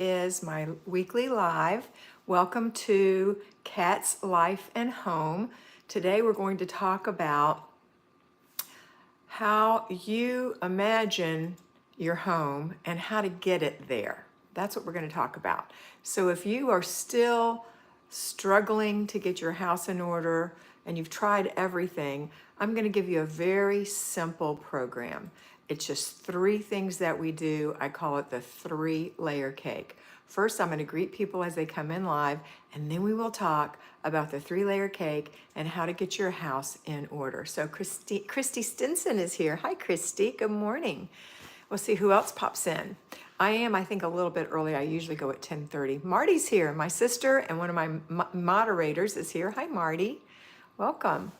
Is my weekly live. Welcome to Kat's Life and Home. Today we're going to talk about how you imagine your home and how to get it there. That's what we're going to talk about. So if you are still struggling to get your house in order and you've tried everything, I'm going to give you a very simple program. It's just 3 things that we do. I call it the 3-layer cake. First, I'm going to greet people as they come in live, and then we will talk about the 3-layer cake and how to get your house in order. So Christy Stinson is here. Hi, Christy. Good morning. We'll see who else pops in. I think, a little bit early. I usually go at 10:30. Marty's here. My sister and one of my moderators is here. Hi, Marty. Welcome.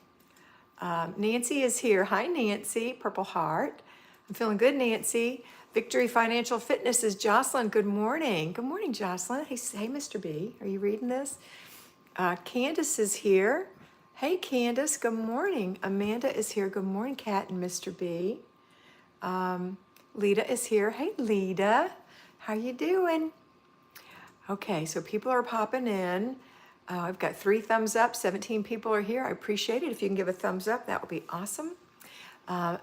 Nancy is here. Hi, Nancy. Purple Heart. I'm feeling good, Nancy. Victory Financial Fitness is Jocelyn. Good morning. Good morning, Jocelyn. Hey, Mr. B. Are you reading this? Candace is here. Hey, Candace. Good morning. Amanda is here. Good morning, Kat and Mr. B. Lita is here. Hey, Lita. How you doing? Okay, so people are popping in. I've got 3 thumbs up. 17 people are here. I appreciate it. If you can give a thumbs up, that would be awesome.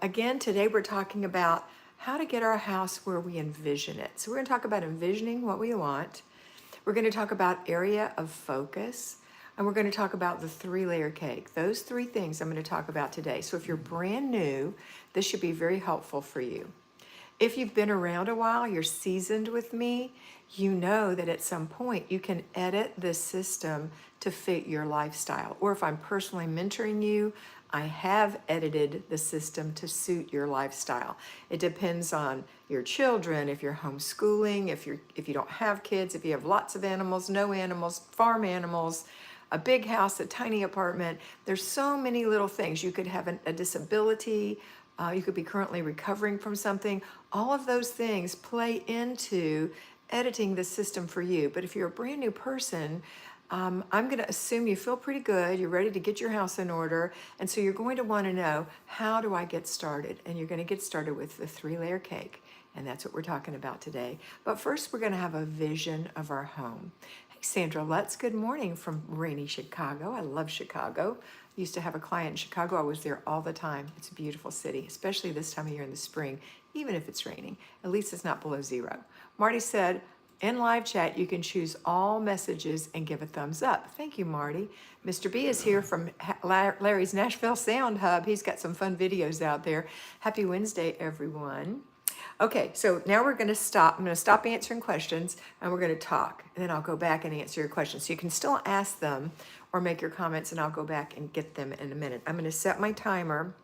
Again, today we're talking about how to get our house where we envision it. So we're going to talk about envisioning what we want. We're going to talk about area of focus. And we're going to talk about the 3-layer cake. Those 3 things I'm going to talk about today. So if you're brand new, this should be very helpful for you. If you've been around a while, you're seasoned with me, you know that at some point you can edit this system to fit your lifestyle. Or if I'm personally mentoring you, I have edited the system to suit your lifestyle. It depends on your children, if you're homeschooling, if you don't have kids, if you have lots of animals, no animals, farm animals, a big house, a tiny apartment. There's so many little things. You could have a disability. You could be currently recovering from something. All of those things play into editing the system for you. But if you're a brand new person, I'm going to assume you feel pretty good. You're ready to get your house in order. And so you're going to want to know, how do I get started? And you're going to get started with the 3-layer cake. And that's what we're talking about today. But first, we're going to have a vision of our home. Hey, Sandra Lutz, good morning from rainy Chicago. I love Chicago. I used to have a client in Chicago. I was there all the time. It's a beautiful city, especially this time of year in the spring, even if it's raining. At least it's not below 0. Marty said, in live chat, you can choose all messages and give a thumbs up. Thank you, Marty. Mr. B is here from Larry's Nashville Sound Hub. He's got some fun videos out there. Happy Wednesday, everyone. Okay, so now we're going to stop. I'm going to stop answering questions and we're going to talk. And then I'll go back and answer your questions. So you can still ask them or make your comments and I'll go back and get them in a minute. I'm going to set my timer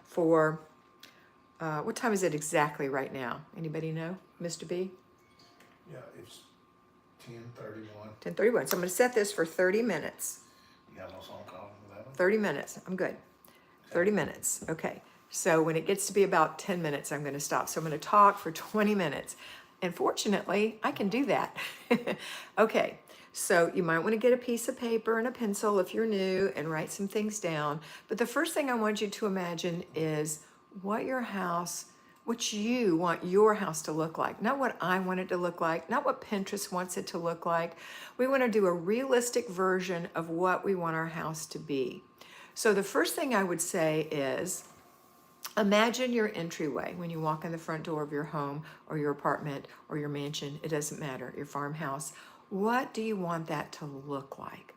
for, what time is it exactly right now? Anybody know, Mr. B? Yeah, it's 10:31. 10:31. So I'm going to set this for 30 minutes. You got no phone call for that one? 30 minutes. I'm good. 30 minutes. Okay. So when it gets to be about 10 minutes, I'm going to stop. So I'm going to talk for 20 minutes. And fortunately, I can do that. Okay. So you might want to get a piece of paper and a pencil if you're new and write some things down. But the first thing I want you to imagine is what you want your house to look like. Not what I want it to look like, not what Pinterest wants it to look like. We want to do a realistic version of what we want our house to be. So the first thing I would say is, imagine your entryway when you walk in the front door of your home or your apartment or your mansion. It doesn't matter, your farmhouse. What do you want that to look like?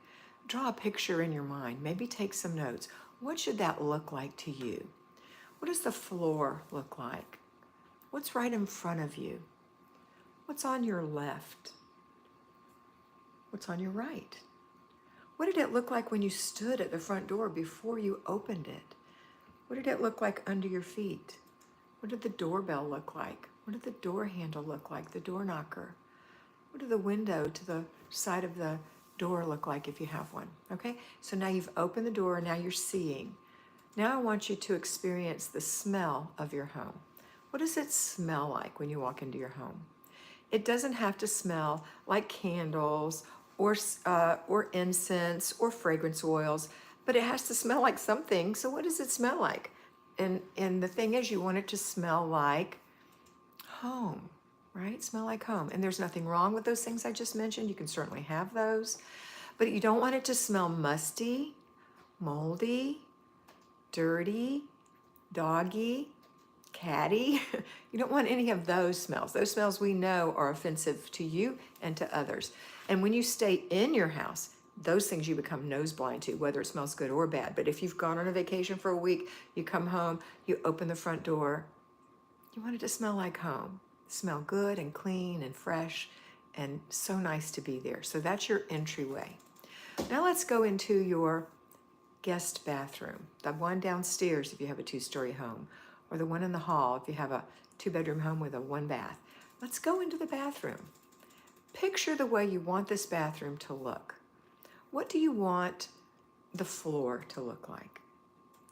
Draw a picture in your mind. Maybe take some notes. What should that look like to you? What does the floor look like? What's right in front of you? What's on your left? What's on your right? What did it look like when you stood at the front door before you opened it? What did it look like under your feet? What did the doorbell look like? What did the door handle look like, the door knocker? What did the window to the side of the door look like if you have one? Okay, so now you've opened the door, now you're seeing. Now I want you to experience the smell of your home. What does it smell like when you walk into your home? It doesn't have to smell like candles or incense or fragrance oils, but it has to smell like something. So what does it smell like? And the thing is, you want it to smell like home, right? Smell like home. And there's nothing wrong with those things I just mentioned. You can certainly have those, but you don't want it to smell musty, moldy, dirty, doggy, catty. You don't want any of those smells. Those smells we know are offensive to you and to others. And when you stay in your house, those things you become nose blind to, whether it smells good or bad. But if you've gone on a vacation for a week, you come home, you open the front door, you want it to smell like home. Smell good and clean and fresh and so nice to be there. So that's your entryway. Now let's go into your guest bathroom, the one downstairs if you have a 2-story home, or the one in the hall if you have a 2-bedroom home with a 1 bath. Let's go into the bathroom. Picture the way you want this bathroom to look. What do you want the floor to look like?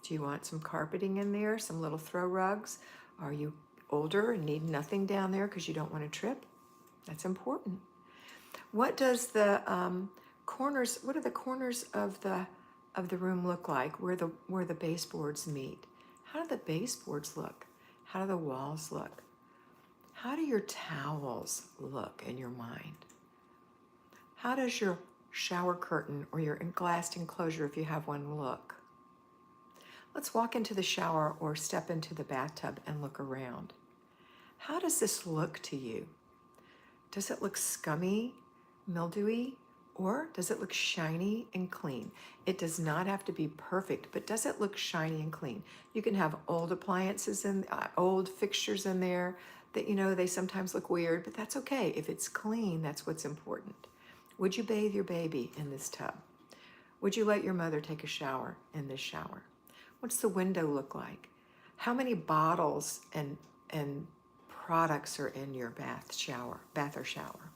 Do you want some carpeting in there, some little throw rugs? Are you older and need nothing down there because you don't want to trip? That's important. What does the corners? What do the corners of the room look like? Where the baseboards meet? How do the baseboards look? How do the walls look? How do your towels look in your mind? How does your shower curtain or your glassed enclosure, if you have one, look? Let's walk into the shower or step into the bathtub and look around. How does this look to you? Does it look scummy, mildewy, or does it look shiny and clean? It does not have to be perfect, but does it look shiny and clean? You can have old appliances and old fixtures in there that, you know, they sometimes look weird, but that's okay. If it's clean, that's what's important. Would you bathe your baby in this tub? Would you let your mother take a shower in this shower? What's the window look like? How many bottles and products are in your bath or shower?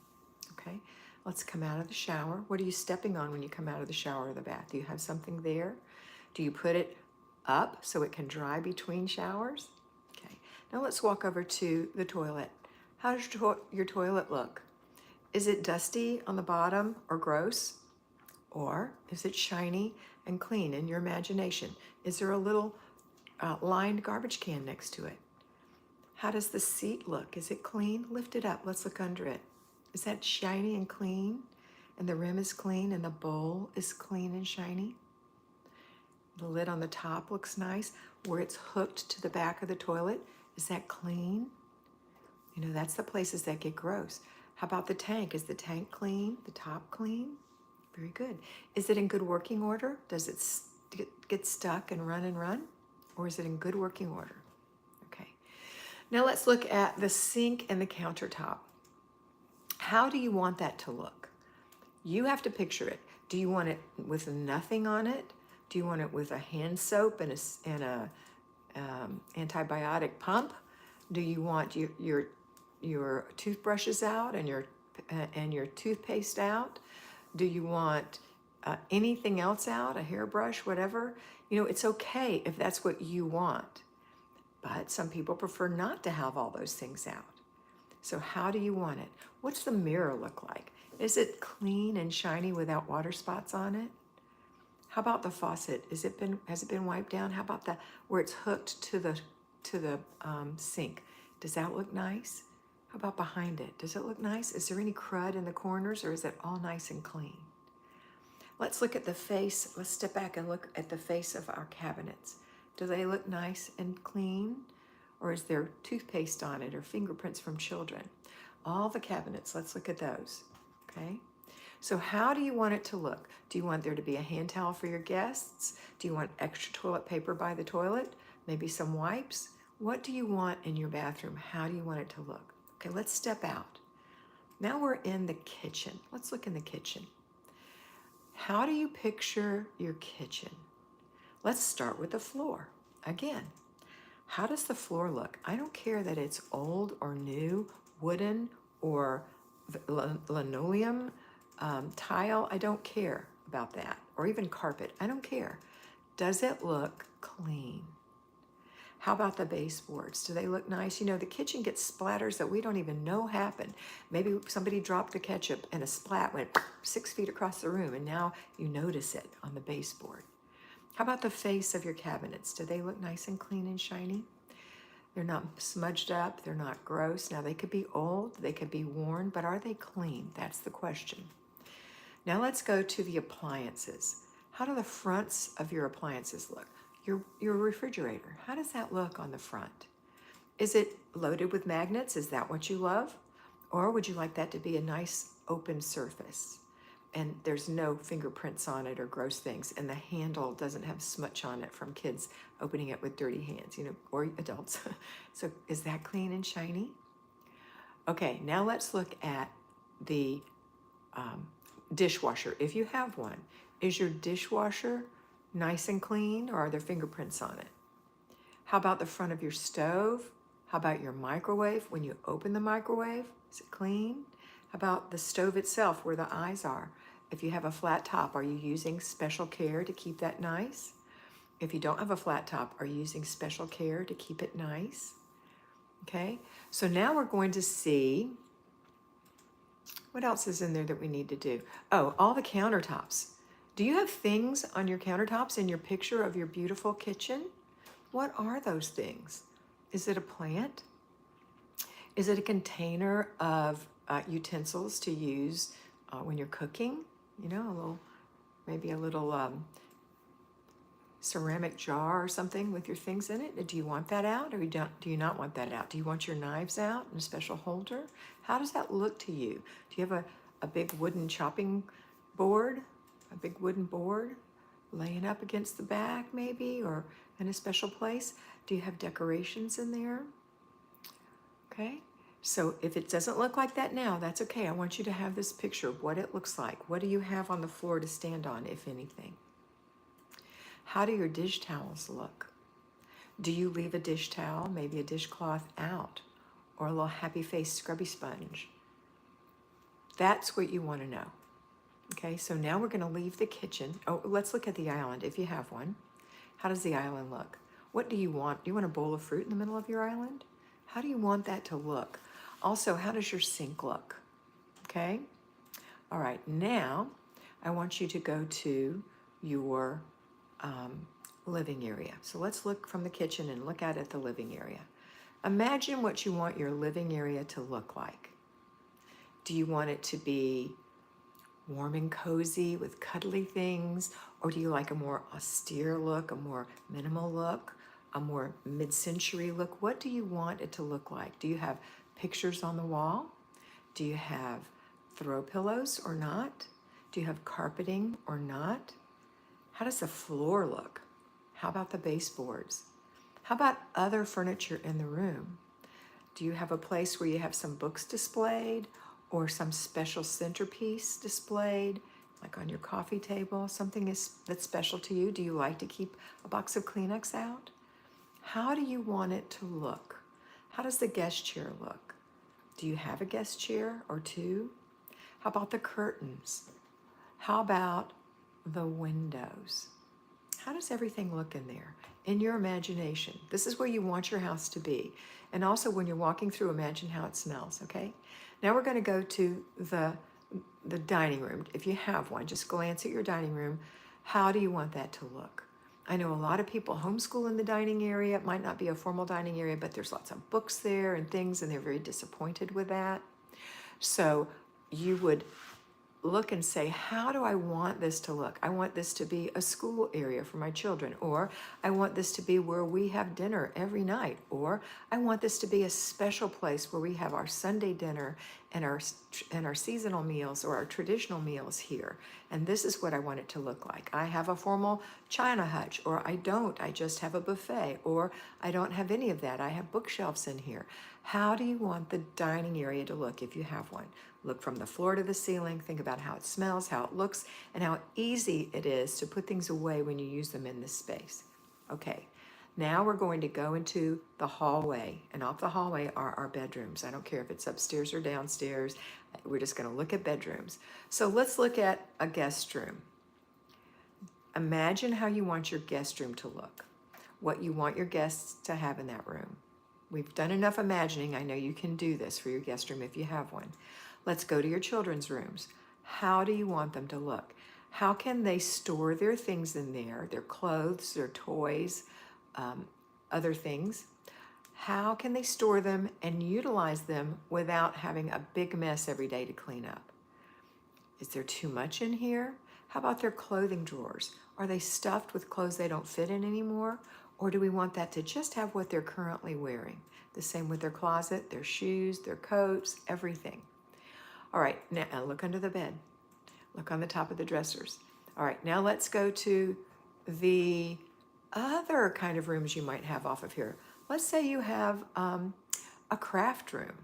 Okay, let's come out of the shower. What are you stepping on when you come out of the shower or the bath? Do you have something there? Do you put it up so it can dry between showers? Okay, now let's walk over to the toilet. How does your toilet look? Is it dusty on the bottom or gross? Or is it shiny and clean in your imagination? Is there a little lined garbage can next to it? How does the seat look? Is it clean? Lift it up. Let's look under it. Is that shiny and clean? And the rim is clean and the bowl is clean and shiny? The lid on the top looks nice. Where it's hooked to the back of the toilet, is that clean? You know, that's the places that get gross. How about the tank? Is the tank clean? The top clean? Very good. Is it in good working order? Does it get stuck and run? Or is it in good working order? Okay. Now let's look at the sink and the countertop. How do you want that to look? You have to picture it. Do you want it with nothing on it? Do you want it with a hand soap and a antibiotic pump? Do you want your toothbrushes out and your toothpaste out? Do you want anything else out, a hairbrush, whatever? You know, it's okay if that's what you want, but some people prefer not to have all those things out. So how do you want it? What's the mirror look like? Is it clean and shiny without water spots on it? How about the faucet? Has it been wiped down? How about where it's hooked to the sink? Does that look nice? How about behind it? Does it look nice? Is there any crud in the corners, or is it all nice and clean? Let's look at the face. Let's step back and look at the face of our cabinets. Do they look nice and clean, or is there toothpaste on it or fingerprints from children? All the cabinets, let's look at those, okay? So how do you want it to look? Do you want there to be a hand towel for your guests? Do you want extra toilet paper by the toilet? Maybe some wipes? What do you want in your bathroom? How do you want it to look? Okay, let's step out. Now we're in the kitchen. Let's look in the kitchen. How do you picture your kitchen? Let's start with the floor. Again, how does the floor look? I don't care that it's old or new, wooden or linoleum, tile. I don't care about that. Or even carpet. I don't care. Does it look clean? How about the baseboards? Do they look nice? You know, the kitchen gets splatters that we don't even know happen. Maybe somebody dropped the ketchup and a splat went 6 feet across the room, and now you notice it on the baseboard. How about the face of your cabinets? Do they look nice and clean and shiny? They're not smudged up, they're not gross. Now they could be old, they could be worn, but are they clean? That's the question. Now let's go to the appliances. How do the fronts of your appliances look? Your refrigerator, how does that look on the front? Is it loaded with magnets? Is that what you love? Or would you like that to be a nice open surface and there's no fingerprints on it or gross things, and the handle doesn't have smudge on it from kids opening it with dirty hands, or adults. So is that clean and shiny? Okay, now let's look at the dishwasher. If you have one, is your dishwasher nice and clean, or are there fingerprints on it? How about the front of your stove? How about your microwave? When you open the microwave, is it clean? How about the stove itself, where the eyes are? If you have a flat top, are you using special care to keep that nice? If you don't have a flat top, are you using special care to keep it nice? Okay, so now we're going to see what else is in there that we need to do. Oh, all the countertops. Do you have things on your countertops in your picture of your beautiful kitchen? What are those things? Is it a plant? Is it a container of utensils to use when you're cooking? Maybe a little ceramic jar or something with your things in it. Do you want that out, or do you not want that out? Do you want your knives out in a special holder? How does that look to you? Do you have a big wooden chopping board, a big wooden board laying up against the back maybe, or in a special place? Do you have decorations in there? Okay, so if it doesn't look like that now, that's okay. I want you to have this picture of what it looks like. What do you have on the floor to stand on, if anything? How do your dish towels look? Do you leave a dish towel, maybe a dishcloth out, or a little happy face scrubby sponge? That's what you want to know. Okay, so now we're going to leave the kitchen. Oh, let's look at the island if you have one. How does the island look? What do you want? Do you want a bowl of fruit in the middle of your island? How do you want that to look? Also, how does your sink look? Okay? All right, now I want you to go to your living area. So let's look from the kitchen and look out at the living area. Imagine what you want your living area to look like. Do you want it to be warm and cozy with cuddly things, or do you like a more austere look, a more minimal look, a more mid-century look? What do you want it to look like? Do you have pictures on the wall? Do you have throw pillows or not? Do you have carpeting or not? How does the floor look? How about the baseboards? How about other furniture in the room? Do you have a place where you have some books displayed, or some special centerpiece displayed, like on your coffee table, something that's special to you? Do you like to keep a box of Kleenex out? How do you want it to look? How does the guest chair look? Do you have a guest chair or two? How about the curtains? How about the windows? How does everything look in there? In your imagination. This is where you want your house to be. And also when you're walking through, imagine how it smells, okay? Now we're going to go to the dining room. If you have one, just glance at your dining room. How do you want that to look? I know a lot of people homeschool in the dining area. It might not be a formal dining area, but there's lots of books there and things, and they're very disappointed with that. So you would look and say, how do I want this to look? I want this to be a school area for my children, or I want this to be where we have dinner every night, or I want this to be a special place where we have our Sunday dinner and our seasonal meals or our traditional meals here. And this is what I want it to look like. I have a formal china hutch, or I don't. I just have a buffet, or I don't have any of that. I have bookshelves in here. How do you want the dining area to look if you have one? Look from the floor to the ceiling, think about how it smells, how it looks, and how easy it is to put things away when you use them in this space. Okay, now we're going to go into the hallway, and off the hallway are our bedrooms. I don't care if it's upstairs or downstairs. We're just going to look at bedrooms. So let's look at a guest room. Imagine how you want your guest room to look, what you want your guests to have in that room. We've done enough imagining. I know you can do this for your guest room if you have one. Let's go to your children's rooms. How do you want them to look? How can they store their things in there, their clothes, their toys, other things? How can they store them and utilize them without having a big mess every day to clean up? Is there too much in here? How about their clothing drawers? Are they stuffed with clothes they don't fit in anymore? Or do we want that to just have what they're currently wearing? The same with their closet, their shoes, their coats, everything. All right, now look under the bed. Look on the top of the dressers. All right, now let's go to the other kind of rooms you might have off of here. Let's say you have a craft room.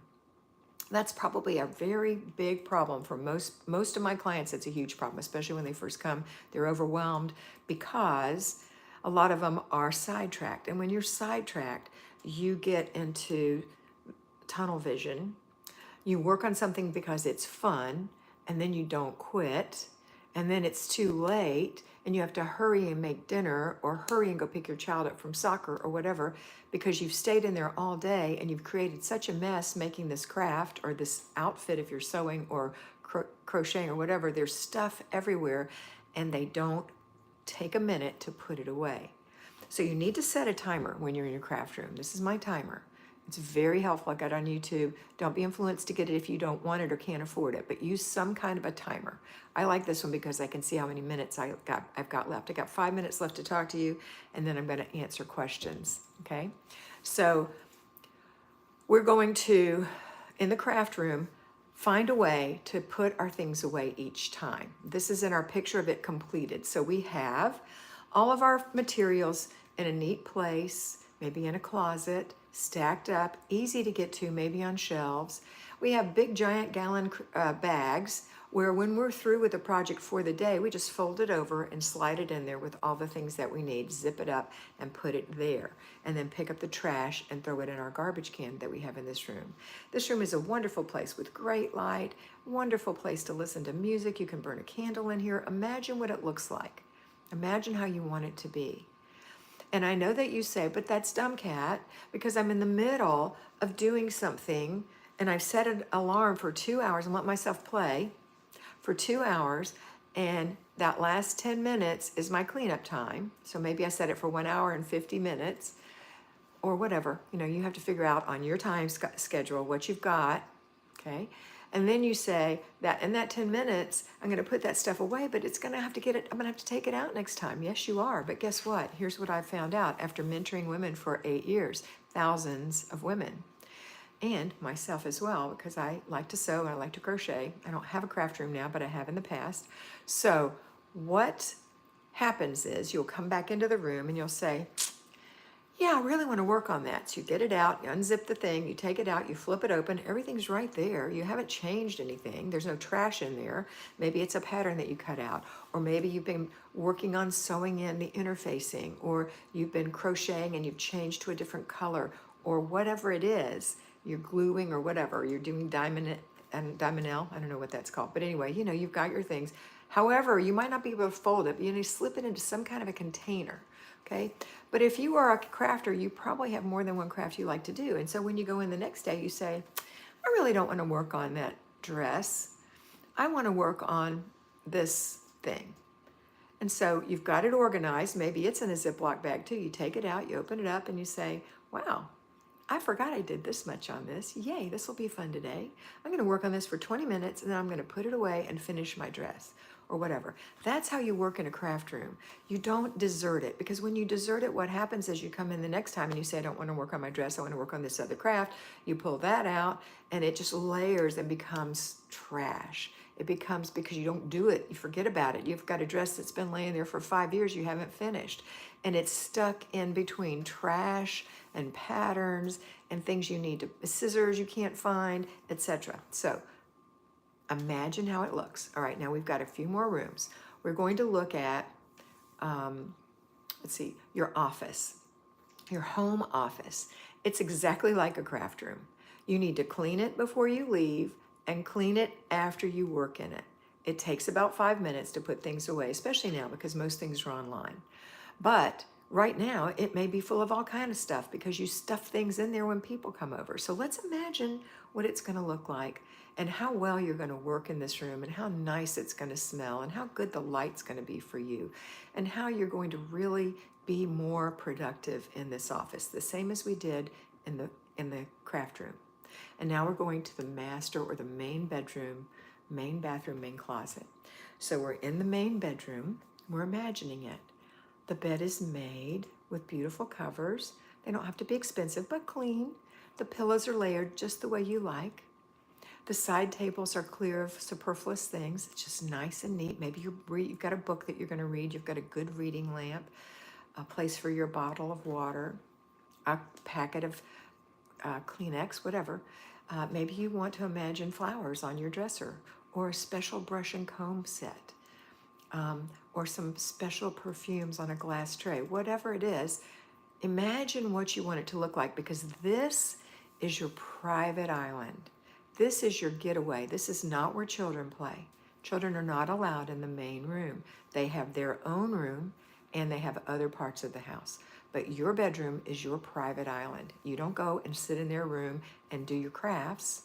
That's probably a very big problem for most of my clients. It's a huge problem, especially when they first come. They're overwhelmed because a lot of them are sidetracked. And when you're sidetracked, you get into tunnel vision. You work on something because it's fun, and then you don't quit, and then it's too late, and you have to hurry and make dinner or hurry and go pick your child up from soccer or whatever, because you've stayed in there all day and you've created such a mess making this craft or this outfit if you're sewing or crocheting or whatever. There's stuff everywhere, and they don't take a minute to put it away. So you need to set a timer when you're in your craft room. This is my timer. It's very helpful. I got it on YouTube. Don't be influenced to get it if you don't want it or can't afford it, but use some kind of a timer. I like this one because I can see how many minutes I've got left. I got 5 minutes left to talk to you, and then I'm going to answer questions, okay? So we're going to, in the craft room, find a way to put our things away each time. This is in our picture of it completed. So we have all of our materials in a neat place, maybe in a closet, stacked up, easy to get to, maybe on shelves. We have big giant gallon bags where when we're through with the project for the day, we just fold it over and slide it in there with all the things that we need, zip it up and put it there, and then pick up the trash and throw it in our garbage can that we have in this room. This room is a wonderful place with great light, wonderful place to listen to music. You can burn a candle in here. Imagine what it looks like. Imagine how you want it to be. And I know that you say, but that's dumb, Kat, because I'm in the middle of doing something and I've set an alarm for 2 hours and let myself play for 2 hours, and that last 10 minutes is my cleanup time. So maybe I set it for 1 hour and 50 minutes or whatever. You know, you have to figure out on your time schedule what you've got, okay? And then you say that in that 10 minutes, I'm going to put that stuff away, but it's going to have to get it, I'm going to have to take it out next time. Yes, you are. But guess what? Here's what I found out after mentoring women for 8 years, thousands of women, and myself as well, because I like to sew and I like to crochet. I don't have a craft room now, but I have in the past. So what happens is you'll come back into the room and you'll say, yeah, I really want to work on that. So you get it out, you unzip the thing, you take it out, you flip it open, everything's right there. You haven't changed anything. There's no trash in there. Maybe it's a pattern that you cut out, or maybe you've been working on sewing in the interfacing, or you've been crocheting and you've changed to a different color, or whatever it is, you're gluing or whatever, you're doing diamond and diamondel, I don't know what that's called. But anyway, you know, you've got your things. However, you might not be able to fold it, but you need to slip it into some kind of a container. Okay, but if you are a crafter, you probably have more than one craft you like to do. And so when you go in the next day, you say, I really don't want to work on that dress. I want to work on this thing. And so you've got it organized. Maybe it's in a Ziploc bag too. You take it out, you open it up, and you say, wow, I forgot I did this much on this. Yay, this will be fun today. I'm going to work on this for 20 minutes, and then I'm going to put it away and finish my dress, or whatever. That's how you work in a craft room. You don't desert it, because when you desert it, what happens is you come in the next time and you say, I don't want to work on my dress, I want to work on this other craft. You pull that out and it just layers and becomes trash. It becomes, because you don't do it, you forget about it. You've got a dress that's been laying there for 5 years, you haven't finished. And it's stuck in between trash and patterns and things you need to, scissors you can't find, etc. So imagine how it looks. All right, now we've got a few more rooms. We're going to look at, let's see, your office, your home office. It's exactly like a craft room. You need to clean it before you leave and clean it after you work in it. It takes about 5 minutes to put things away, especially now because most things are online. But right now, it may be full of all kind of stuff because you stuff things in there when people come over. So let's imagine what it's going to look like and how well you're going to work in this room and how nice it's going to smell and how good the light's going to be for you and how you're going to really be more productive in this office, the same as we did in the craft room. And now we're going to the master or the main bedroom, main bathroom, main closet. So we're in the main bedroom. We're imagining it. The bed is made with beautiful covers. They don't have to be expensive, but clean. The pillows are layered just the way you like. The side tables are clear of superfluous things. It's just nice and neat. Maybe you've got a book that you're going to read. You've got a good reading lamp, a place for your bottle of water, a packet of Kleenex, whatever. Maybe you want to imagine flowers on your dresser, or a special brush and comb set, or some special perfumes on a glass tray. Whatever it is, imagine what you want it to look like, because this is your private island. This is your getaway. This is not where children play. Children are not allowed in the main room. They have their own room, and they have other parts of the house. But your bedroom is your private island. You don't go and sit in their room and do your crafts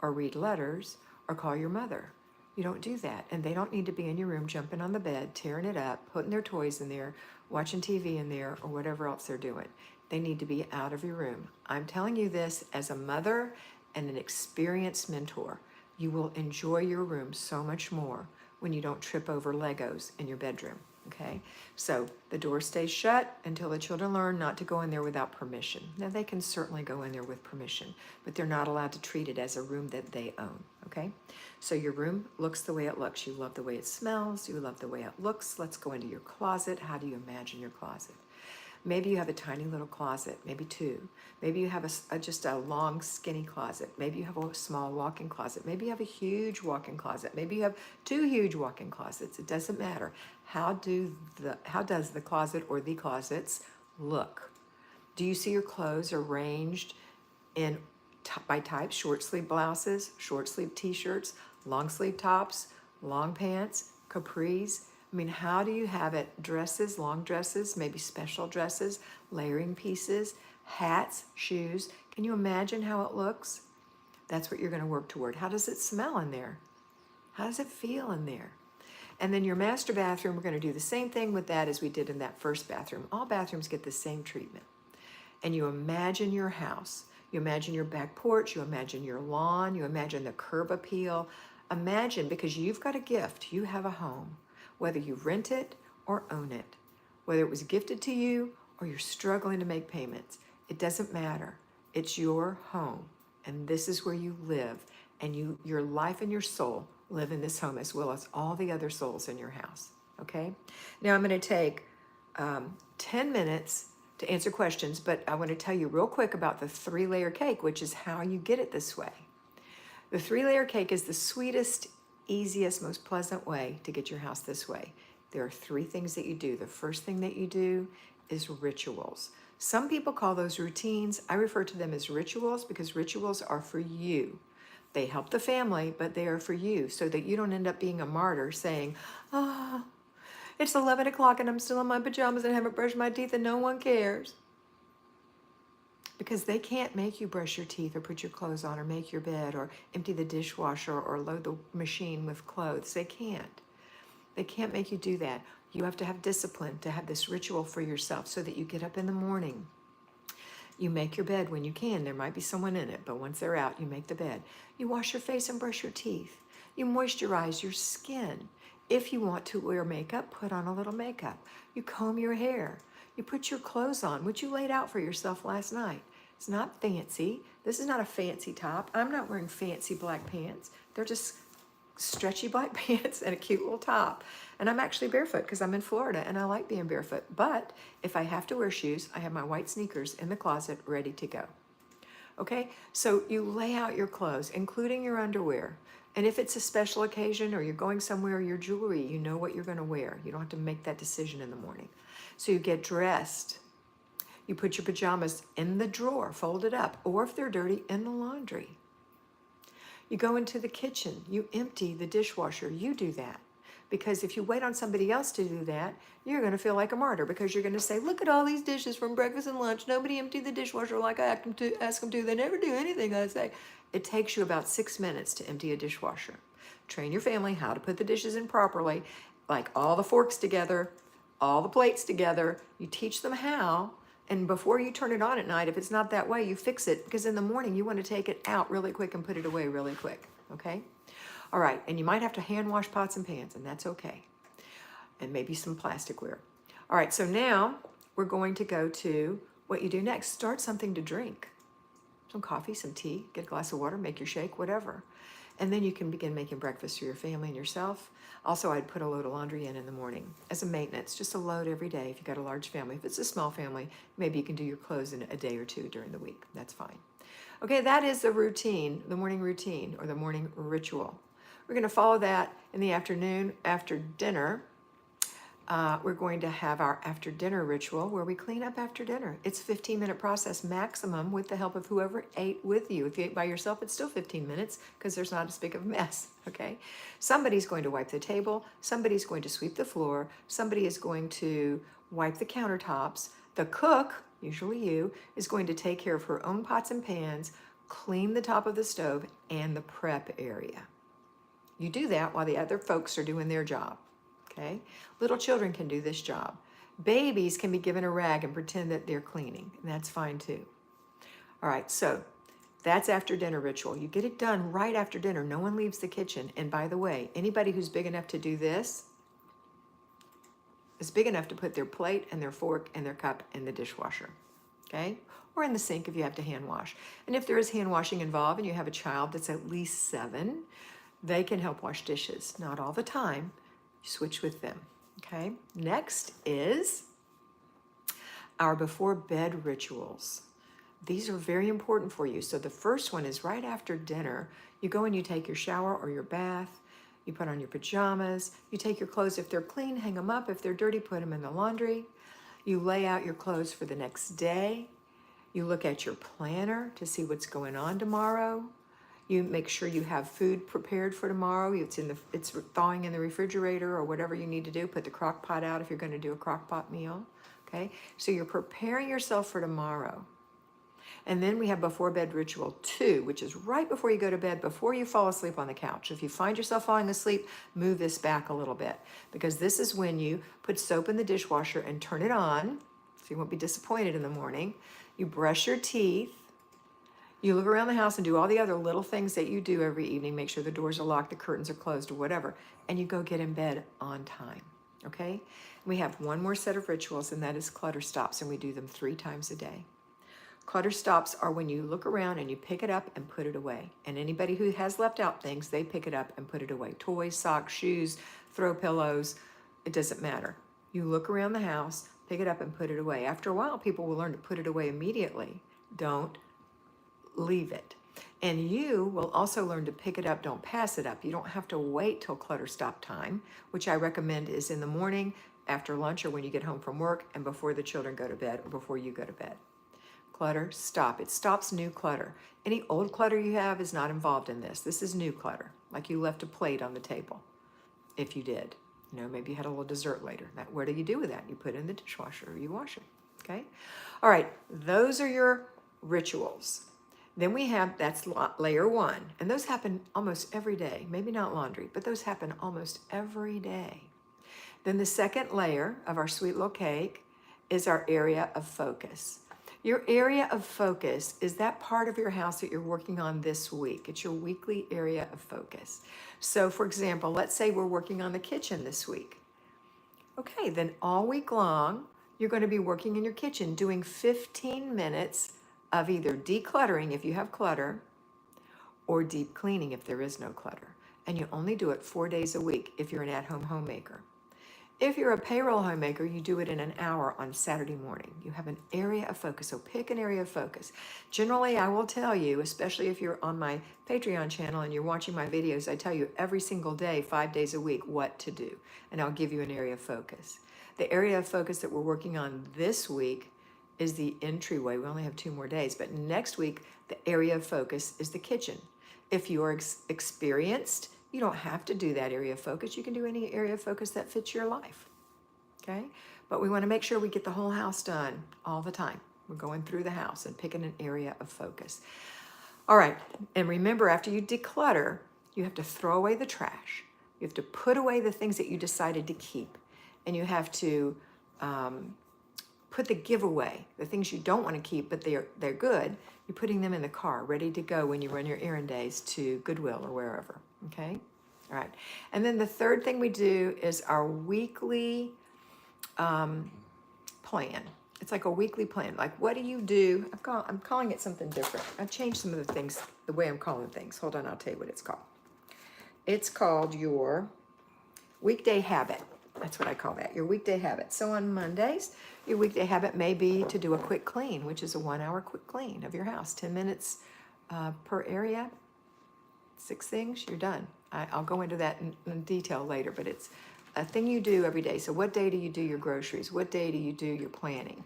or read letters or call your mother. You don't do that. And they don't need to be in your room jumping on the bed, tearing it up, putting their toys in there, watching TV in there, or whatever else they're doing. They need to be out of your room. I'm telling you this as a mother and an experienced mentor. You will enjoy your room so much more when you don't trip over Legos in your bedroom. Okay, so the door stays shut until the children learn not to go in there without permission. Now, they can certainly go in there with permission, but they're not allowed to treat it as a room that they own. Okay, so your room looks the way it looks. You love the way it smells. You love the way it looks. Let's go into your closet. How do you imagine your closet? Maybe you have a tiny little closet, maybe two. Maybe you have just a long, skinny closet. Maybe you have a small walk-in closet. Maybe you have a huge walk-in closet. Maybe you have two huge walk-in closets. It doesn't matter. How does the closet or the closets look? Do you see your clothes arranged in by type? Short sleeve blouses, short sleeve t-shirts, long sleeve tops, long pants, capris. I mean, how do you have it? Dresses, long dresses, maybe special dresses, layering pieces, hats, shoes. Can you imagine how it looks? That's what you're going to work toward. How does it smell in there? How does it feel in there? And then your master bathroom, we're going to do the same thing with that as we did in that first bathroom. All bathrooms get the same treatment. And you imagine your house. You imagine your back porch. You imagine your lawn. You imagine the curb appeal. Imagine, because you've got a gift. You have a home. Whether you rent it or own it, whether it was gifted to you or you're struggling to make payments, it doesn't matter. It's your home, and this is where you live, and your life and your soul live in this home, as well as all the other souls in your house, okay? Now I'm going to take 10 minutes to answer questions, but I want to tell you real quick about the 3-layer cake, which is how you get it this way. The 3-layer cake is the sweetest, easiest, most pleasant way to get your house this way. There are 3 things that you do. The first thing that you do is rituals. Some people call those routines. I refer to them as rituals because rituals are for you. They help the family, but they are for you, so that you don't end up being a martyr saying, it's 11 o'clock and I'm still in my pajamas and haven't brushed my teeth and no one cares. Because they can't make you brush your teeth or put your clothes on or make your bed or empty the dishwasher or load the machine with clothes. They can't. They can't make you do that. You have to have discipline to have this ritual for yourself, so that you get up in the morning. You make your bed when you can. There might be someone in it, but once they're out, you make the bed. You wash your face and brush your teeth. You moisturize your skin. If you want to wear makeup, put on a little makeup. You comb your hair. You put your clothes on, which you laid out for yourself last night. It's not fancy. This is not a fancy top. I'm not wearing fancy black pants. They're just stretchy black pants and a cute little top. And I'm actually barefoot because I'm in Florida and I like being barefoot. But if I have to wear shoes, I have my white sneakers in the closet ready to go. Okay, so you lay out your clothes, including your underwear. And if it's a special occasion or you're going somewhere, your jewelry, you know what you're going to wear. You don't have to make that decision in the morning. So you get dressed. You put your pajamas in the drawer, folded up, or if they're dirty, in the laundry. You go into the kitchen. You empty the dishwasher. You do that. Because if you wait on somebody else to do that, you're going to feel like a martyr, because you're going to say, look at all these dishes from breakfast and lunch. Nobody emptied the dishwasher like I ask them to. They never do anything I say. It takes you about 6 minutes to empty a dishwasher. Train your family how to put the dishes in properly, like all the forks together, all the plates together. You teach them how, And before you turn it on at night, if it's not that way, you fix it, because in the morning you want to take it out really quick and put it away really quick, okay? All right, and you might have to hand wash pots and pans, and that's okay. And maybe some plasticware. All right, so now we're going to go to what you do next. Start something to drink. Some coffee, some tea, get a glass of water, make your shake, whatever. And then you can begin making breakfast for your family and yourself. Also, I'd put a load of laundry in the morning as a maintenance, just a load every day if you've got a large family. If it's a small family, maybe you can do your clothes in a day or two during the week. That's fine. Okay, that is the routine, the morning routine or the morning ritual. We're going to follow that in the afternoon after dinner. We're going to have our after dinner ritual where we clean up after dinner. It's a 15-minute process maximum with the help of whoever ate with you. If you ate by yourself, it's still 15 minutes because there's not as big of a mess, okay? Somebody's going to wipe the table. Somebody's going to sweep the floor. Somebody is going to wipe the countertops. The cook, usually you, is going to take care of her own pots and pans, clean the top of the stove, and the prep area. You do that while the other folks are doing their job. Okay, little children can do this job. Babies can be given a rag and pretend that they're cleaning, and that's fine too. All right, so that's after dinner ritual. You get it done right after dinner. No one leaves the kitchen. And by the way, anybody who's big enough to do this is big enough to put their plate and their fork and their cup in the dishwasher, okay? Or in the sink if you have to hand wash. And if there is hand washing involved and you have a child that's at least 7, they can help wash dishes. Not all the time. Switch with them, okay? Next is our before bed rituals. These are very important for you. So the first one is right after dinner. You go and you take your shower or your bath. You put on your pajamas. You take your clothes. If they're clean, hang them up. If they're dirty, put them in the laundry. You lay out your clothes for the next day. You look at your planner to see what's going on tomorrow. You make sure you have food prepared for tomorrow. It's thawing in the refrigerator or whatever you need to do. Put the crock pot out if you're going to do a crock pot meal. Okay, so you're preparing yourself for tomorrow. And then we have before bed ritual 2, which is right before you go to bed, before you fall asleep on the couch. If you find yourself falling asleep, move this back a little bit, because this is when you put soap in the dishwasher and turn it on, so you won't be disappointed in the morning. You brush your teeth. You look around the house and do all the other little things that you do every evening. Make sure the doors are locked, the curtains are closed, or whatever. And you go get in bed on time, okay? We have one more set of rituals, and that is clutter stops, and we do them 3 times a day. Clutter stops are when you look around and you pick it up and put it away. And anybody who has left out things, they pick it up and put it away. Toys, socks, shoes, throw pillows, it doesn't matter. You look around the house, pick it up and put it away. After a while, people will learn to put it away immediately. Don't leave it. And you will also learn to pick it up, don't pass it up. You don't have to wait till clutter stop time, which I recommend is in the morning, after lunch, or when you get home from work, and before the children go to bed, or before you go to bed. Clutter stop. It stops new clutter. Any old clutter you have is not involved in this. This is new clutter, like you left a plate on the table. If you did, maybe you had a little dessert later. What do you do with that? You put it in the dishwasher or you wash it, okay? All right, those are your rituals. Then we have, that's layer 1, and those happen almost every day. Maybe not laundry, but those happen almost every day. Then the second layer of our sweet little cake is our area of focus. Your area of focus is that part of your house that you're working on this week. It's your weekly area of focus. So for example, let's say we're working on the kitchen this week. Okay, then all week long, you're going to be working in your kitchen, doing 15 minutes of either decluttering if you have clutter, or deep cleaning if there is no clutter. And you only do it 4 days a week if you're an at-home homemaker. If you're a payroll homemaker, you do it in an hour on Saturday morning. You have an area of focus, so pick an area of focus. Generally, I will tell you, especially if you're on my Patreon channel and you're watching my videos, I tell you every single day, 5 days a week, what to do. And I'll give you an area of focus. The area of focus that we're working on this week is the entryway. We only have 2 more days, but next week, the area of focus is the kitchen. If you are experienced, you don't have to do that area of focus. You can do any area of focus that fits your life, okay? But we want to make sure we get the whole house done all the time. We're going through the house and picking an area of focus. All right, and remember, after you declutter, you have to throw away the trash. You have to put away the things that you decided to keep, and you have to put the giveaway, the things you don't want to keep, but they're good, you're putting them in the car, ready to go when you run your errand days to Goodwill or wherever, okay? All right, and then the third thing we do is our weekly plan. It's like a weekly plan. Like, what do you do? I'm calling it something different. I've changed some of the things, the way I'm calling things. Hold on, I'll tell you what it's called. It's called your weekday habit. That's what I call that, your weekday habit. So on Mondays, your weekday habit may be to do a quick clean, which is a 1 hour quick clean of your house, 10 minutes per area, 6 things, you're done. I'll go into that in detail later, but it's a thing you do every day. So what day do you do your groceries? What day do you do your planning?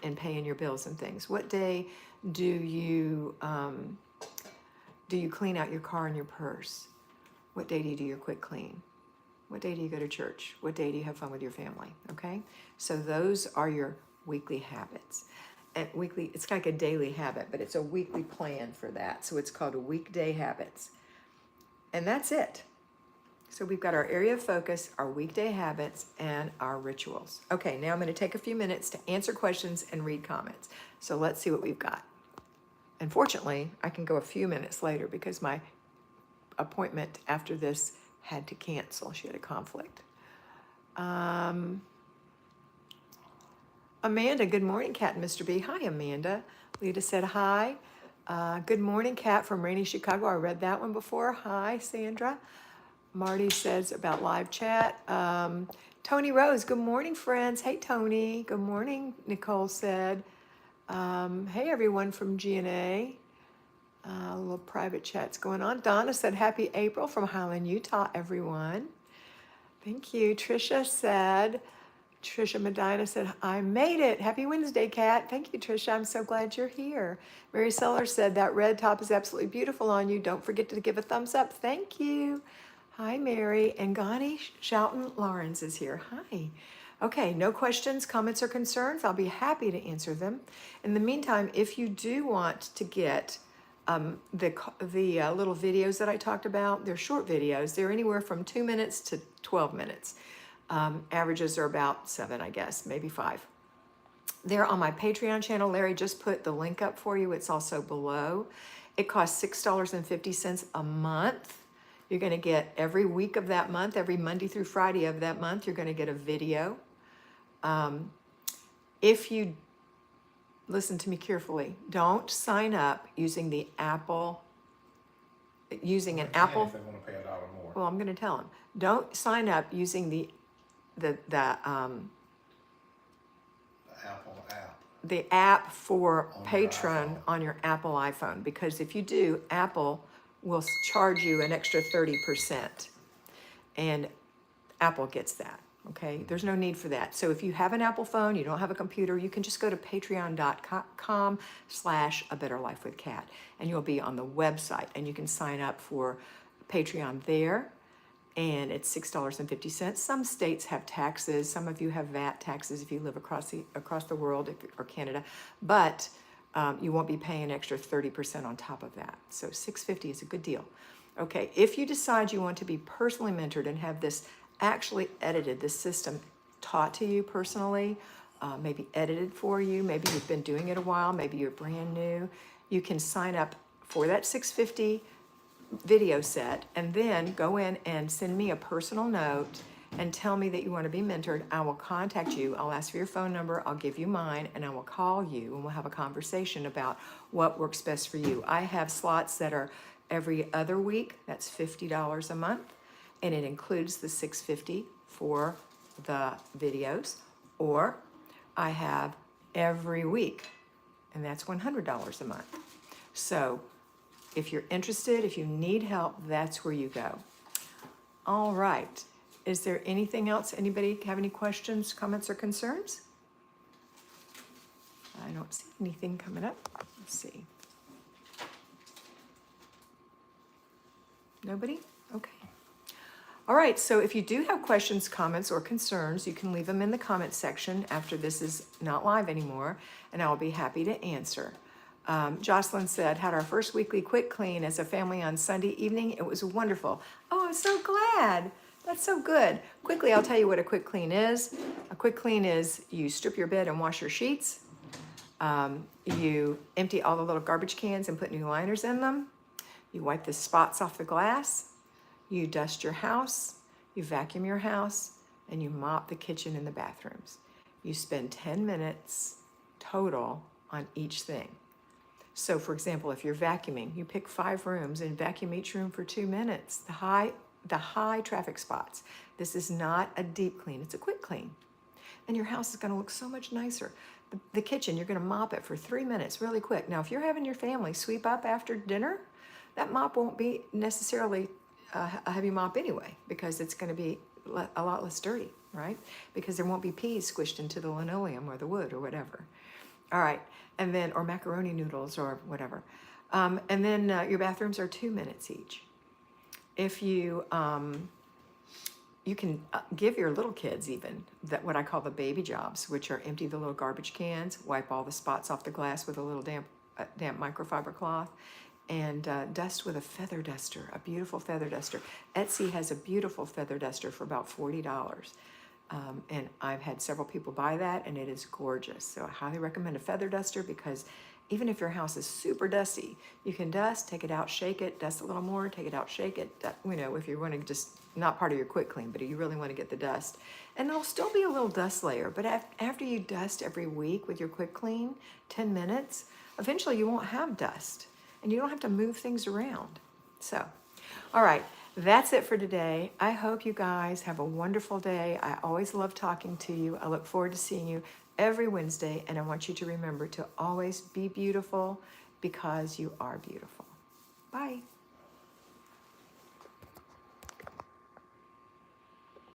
And paying your bills and things? What day do you clean out your car and your purse? What day do you do your quick clean? What day do you go to church? What day do you have fun with your family? Okay, so those are your weekly habits. And weekly, it's like a daily habit, but it's a weekly plan for that. So it's called a weekday habits. And that's it. So we've got our area of focus, our weekday habits, and our rituals. Okay, now I'm going to take a few minutes to answer questions and read comments. So let's see what we've got. Unfortunately, I can go a few minutes later because my appointment after this had to cancel. She had a conflict. Amanda, good morning, Kat and Mr. B. Hi, Amanda. Lita said hi. Good morning, Kat from rainy Chicago. I read that one before. Hi, Sandra. Marty says about live chat. Tony Rose, good morning, friends. Hey, Tony. Good morning, Nicole said. Hey, everyone from GNA. A little private chat's going on. Donna said, happy April from Highland, Utah, everyone. Thank you. Trisha Medina said, I made it. Happy Wednesday, Kat. Thank you, Trisha. I'm so glad you're here. Mary Sellers said, that red top is absolutely beautiful on you. Don't forget to give a thumbs up. Thank you. Hi, Mary. And Gani Shelton Lawrence is here. Hi. Okay, no questions, comments, or concerns. I'll be happy to answer them. In the meantime, if you do want to get the little videos that I talked about, they're short videos. They're anywhere from 2 minutes to 12 minutes. Averages are about 7, I guess, maybe 5. They're on my Patreon channel. Larry just put the link up for you. It's also below. It costs $6.50 a month. You're going to get every week of that month, every Monday through Friday of that month, you're going to get a video. If you listen to me carefully, don't sign up using the Apple, using an Apple. If they want to pay $1 more. Well, I'm going to tell them, don't sign up using the Apple app. the app for On your Patreon iPhone. on your Apple iPhone, because if you do, Apple will charge you an extra 30%, and Apple gets that. Okay, there's no need for that. So if you have an Apple phone, you don't have a computer, you can just go to patreon.com/abetterlifewithkat, and you'll be on the website, and you can sign up for Patreon there, and it's $6.50. Some states have taxes. Some of you have VAT taxes if you live across the world or Canada, but you won't be paying an extra 30% on top of that. So $6.50 is a good deal. Okay, if you decide you want to be personally mentored and have this actually edited, this system taught to you personally, maybe edited for you, maybe you've been doing it a while, maybe you're brand new, you can sign up for that $6.50 video set and then go in and send me a personal note and tell me that you want to be mentored. I will contact you. I'll ask for your phone number. I'll give you mine, and I will call you, and we'll have a conversation about what works best for you. I have slots that are every other week. That's $50 a month, and it includes the $6.50 for the videos. Or I have every week, and that's $100 a month. So if you're interested, if you need help, that's where you go. All right. Is there anything else? Anybody have any questions, comments, or concerns? I don't see anything coming up. Let's see. Nobody? Okay. All right, so if you do have questions, comments, or concerns, you can leave them in the comments section after this is not live anymore, and I will be happy to answer. Jocelyn said, had our first weekly quick clean as a family on Sunday evening. It was wonderful. Oh, I'm so glad. That's so good. Quickly, I'll tell you what a quick clean is. A quick clean is you strip your bed and wash your sheets. You empty all the little garbage cans and put new liners in them. You wipe the spots off the glass. You dust your house. You vacuum your house. And you mop the kitchen and the bathrooms. You spend 10 minutes total on each thing. So for example, if you're vacuuming, you pick 5 rooms and vacuum each room for 2 minutes. The high traffic spots. This is not a deep clean, it's a quick clean. And your house is gonna look so much nicer. The kitchen, you're gonna mop it for 3 minutes really quick. Now, if you're having your family sweep up after dinner, that mop won't be necessarily a heavy mop anyway, because it's gonna be a lot less dirty, right? Because there won't be peas squished into the linoleum or the wood or whatever. All right, and then, or macaroni noodles or whatever. And then your bathrooms are 2 minutes each. If you, you can give your little kids even that what I call the baby jobs, which are empty the little garbage cans, wipe all the spots off the glass with a little damp microfiber cloth, and dust with a feather duster, a beautiful feather duster. Etsy has a beautiful feather duster for about $40. And I've had several people buy that, and it is gorgeous. So I highly recommend a feather duster, because even if your house is super dusty, you can dust, take it out, shake it, dust a little more, take it out, shake it. You know, if you want to just, not part of your quick clean, but you really want to get the dust. And there'll still be a little dust layer, but after you dust every week with your quick clean, 10 minutes, eventually you won't have dust, and you don't have to move things around. So, all right. That's it for today. I hope you guys have a wonderful day. I always love talking to you. I look forward to seeing you every Wednesday, and I want you to remember to always be beautiful, because you are beautiful. Bye.